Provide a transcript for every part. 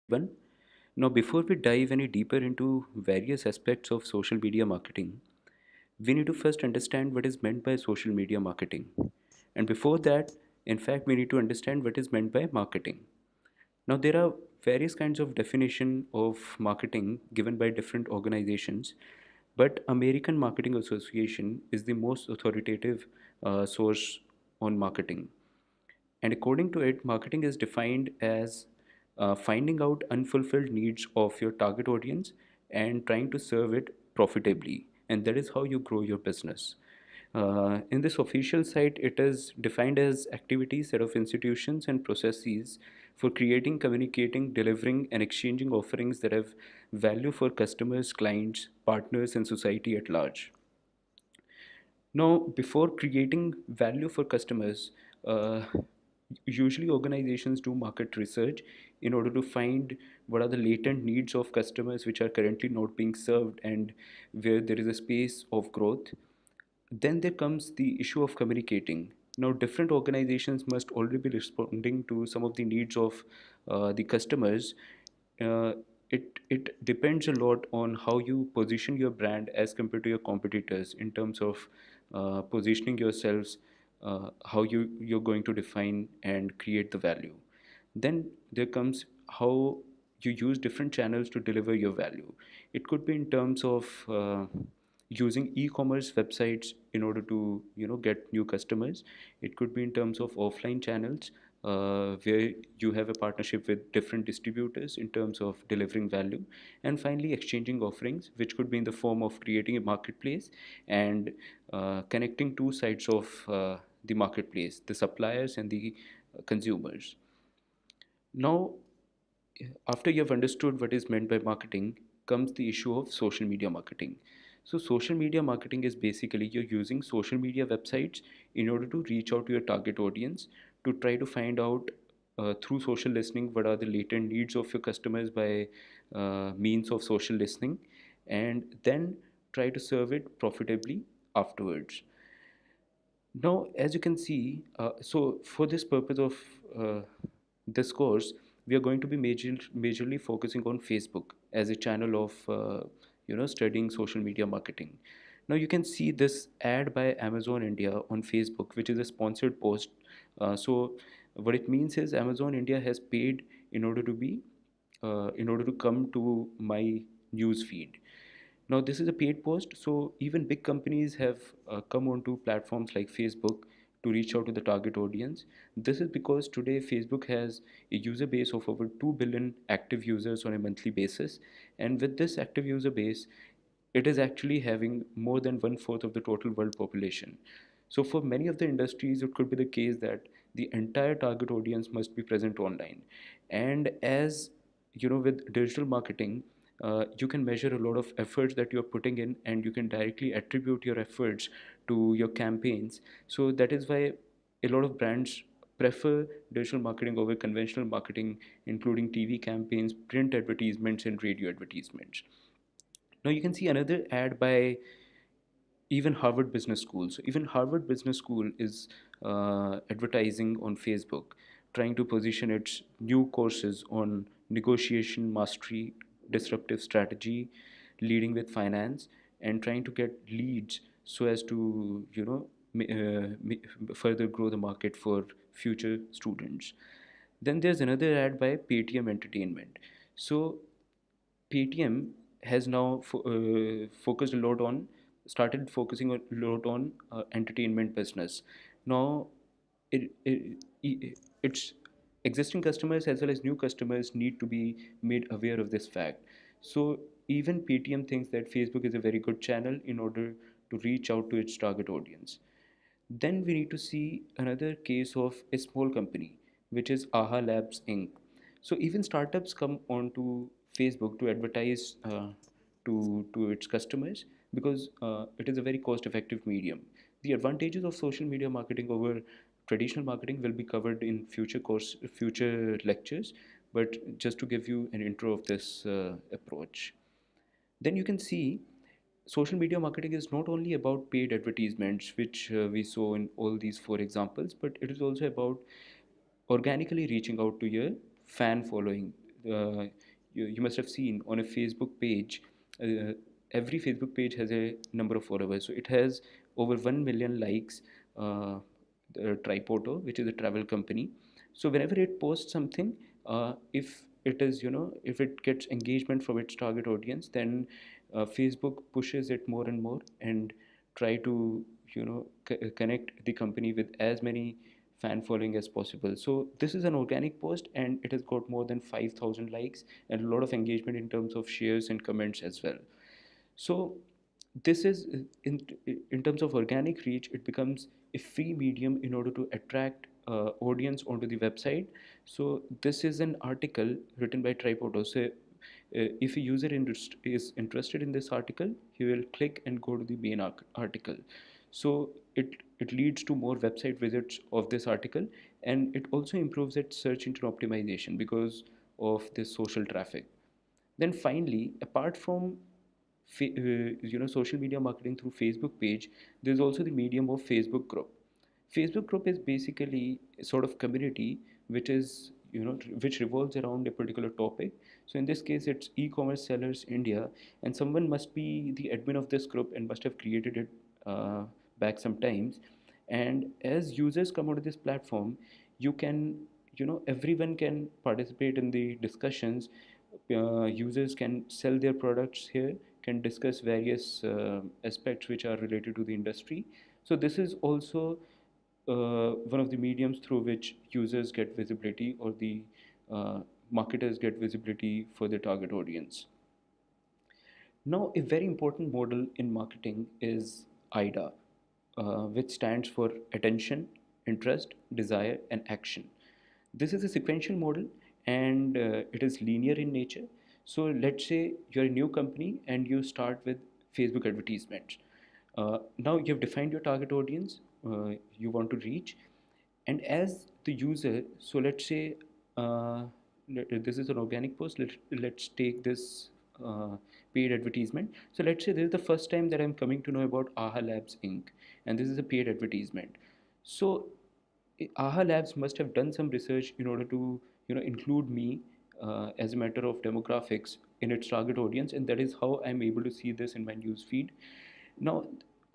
One. Now, before we dive any deeper into various aspects of social media marketing, we need to first understand what is meant by social media marketing. And before that, in fact, we need to understand what is meant by marketing. Now, there are various kinds of definition of marketing given by different organizations, but American Marketing Association is the most authoritative source on marketing. And according to it, marketing is defined as finding out unfulfilled needs of your target audience and trying to serve it profitably. And that is how you grow your business. In this official site, it is defined as activities, set of institutions and processes for creating, communicating, delivering, and exchanging offerings that have value for customers, clients, partners, and society at large. Now, before creating value for customers, usually organizations do market research in order to find what are the latent needs of customers which are currently not being served and where there is a space of growth. Then there comes the issue of communicating. Now, different organizations must already be responding to some of the needs of the customers. Uh, it depends a lot on how you position your brand as compared to your competitors in terms of positioning yourselves, how you're going to define and create the value. Then there comes how you use different channels to deliver your value. It could be in terms of using e-commerce websites in order to get new customers. It could be in terms of offline channels where you have a partnership with different distributors in terms of delivering value, and finally exchanging offerings, which could be in the form of creating a marketplace and connecting two sides of the marketplace, the suppliers and the consumers. Now, after you have understood what is meant by marketing, comes the issue of social media marketing. So, social media marketing is basically you're using social media websites in order to reach out to your target audience to try to find out through social listening what are the latent needs of your customers by means of social listening, and then try to serve it profitably afterwards. Now, as you can see, so for this purpose of uh, this course, we are going to be majorly focusing on Facebook as a channel of studying social media marketing. Now, you can see this ad by Amazon India on Facebook, which is a sponsored post. So, what it means is Amazon India has paid in order to be in order to come to my news feed. Now, this is a paid post, so even big companies have come onto platforms like Facebook to reach out to the target audience. This is because today Facebook has a user base of over 2 billion active users on a monthly basis, and with this active user base, it is actually having more than one fourth of the total world population. So, for many of the industries, it could be the case that the entire target audience must be present online. And as you know, with digital marketing, you can measure a lot of efforts that you're putting in, and you can directly attribute your efforts to your campaigns. So, that is why a lot of brands prefer digital marketing over conventional marketing, including TV campaigns, print advertisements, and radio advertisements. Now you can see another ad by even Harvard Business School. So even Harvard Business School is advertising on Facebook, trying to position its new courses on negotiation mastery, disruptive strategy, leading with finance, and trying to get leads so as to further grow the market for future students. Then there's another ad by Paytm Entertainment. So Paytm has now focused a lot on started focusing a lot on entertainment business. Now, its existing customers as well as new customers need to be made aware of this fact. So even Paytm thinks that Facebook is a very good channel in order to reach out to its target audience. Then we need to see another case of a small company, which is AHA Labs Inc. So even startups come onto Facebook to advertise to its customers because it is a very cost-effective medium. The advantages of social media marketing over traditional marketing will be covered in future lectures. But just to give you an intro of this approach, then you can see social media marketing is not only about paid advertisements, which we saw in all these four examples, but it is also about organically reaching out to your fan following, you must have seen on a Facebook page. Uh, every Facebook page has a number of followers. So it has over 1 million likes. The Tripoto, which is a travel company. So whenever it posts something, if it is, if it gets engagement from its target audience, then Facebook pushes it more and more and try to, connect the company with as many fan following as possible. So this is an organic post and it has got more than 5,000 likes and a lot of engagement in terms of shares and comments as well. So this is in terms of organic reach, it becomes a free medium in order to attract audience onto the website. So this is an article written by Tripoto. So if a user is interested in this article, he will click and go to the main article. So it leads to more website visits of this article, and it also improves its search engine optimization because of this social traffic. Then finally, apart from social media marketing through Facebook page, there's also the medium of Facebook group. Facebook group is basically a sort of community which is, which revolves around a particular topic. So in this case, it's e-commerce sellers India, and someone must be the admin of this group and must have created it back sometimes. And as users come onto this platform, you can, everyone can participate in the discussions. Users can sell their products here, can discuss various aspects which are related to the industry. So this is also one of the mediums through which users get visibility, or the marketers get visibility for their target audience. Now, a very important model in marketing is IDA, which stands for attention, interest, desire, and action. This is a sequential model, and it is linear in nature. So, let's say you're a new company and you start with Facebook advertisements. Now, you have defined your target audience you want to reach, and as the user, so let's say this is an organic post. Let's take this paid advertisement. So let's say this is the first time that I'm coming to know about AHA Labs Inc. and this is a paid advertisement. So AHA Labs must have done some research in order to, include me as a matter of demographics in its target audience, and that is how I'm able to see this in my news feed. Now,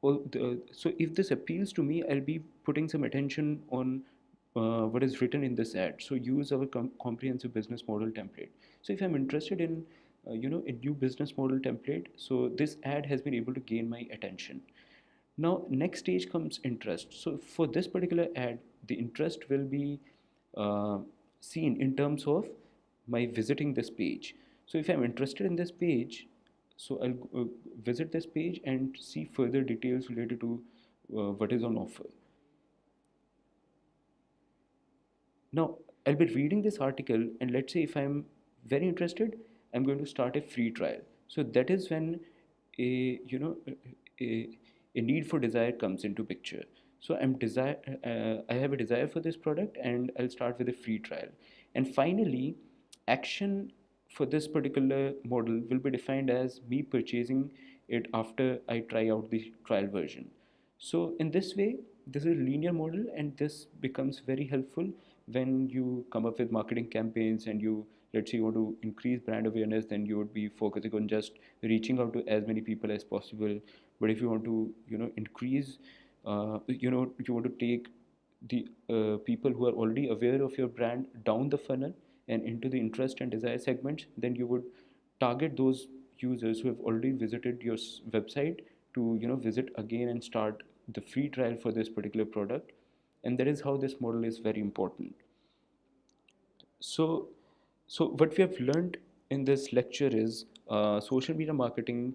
so if this appeals to me, I'll be putting some attention on what is written in this ad. So use our comprehensive business model template. So if I'm interested in, a new business model template, so this ad has been able to gain my attention. Now, next stage comes interest. So for this particular ad, the interest will be uh, seen in terms of my visiting this page. So if I'm interested in this page, so I'll visit this page and see further details related to what is on offer. Now, I'll be reading this article, and let's say if I'm very interested, I'm going to start a free trial. So that is when a, a need for desire comes into picture. So I have a desire for this product, and I'll start with a free trial. And finally, action for this particular model will be defined as me purchasing it after I try out the trial version. So in this way, this is a linear model, and this becomes very helpful when you come up with marketing campaigns and you, let's say you want to increase brand awareness, then you would be focusing on just reaching out to as many people as possible. But if you want to, increase, you want to take the people who are already aware of your brand down the funnel and into the interest and desire segments, then you would target those users who have already visited your website to, visit again and start the free trial for this particular product. And that is how this model is very important. So so what we have learned in this lecture is social media marketing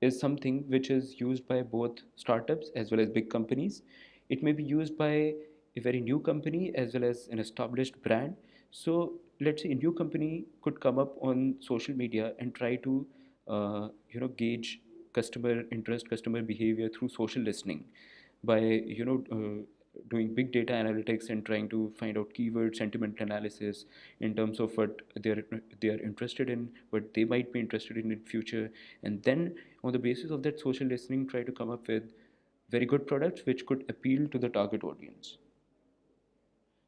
is something which is used by both startups as well as big companies. It may be used by a very new company as well as an established brand. So let's say a new company could come up on social media and try to gauge customer interest, customer behavior through social listening by doing big data analytics and trying to find out keyword sentiment analysis in terms of what they are interested in, what they might be interested in future, and then on the basis of that social listening try to come up with very good products which could appeal to the target audience.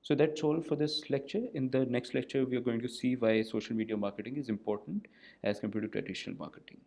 So that's all for this lecture. In the next lecture, we are going to see why social media marketing is important as compared to traditional marketing.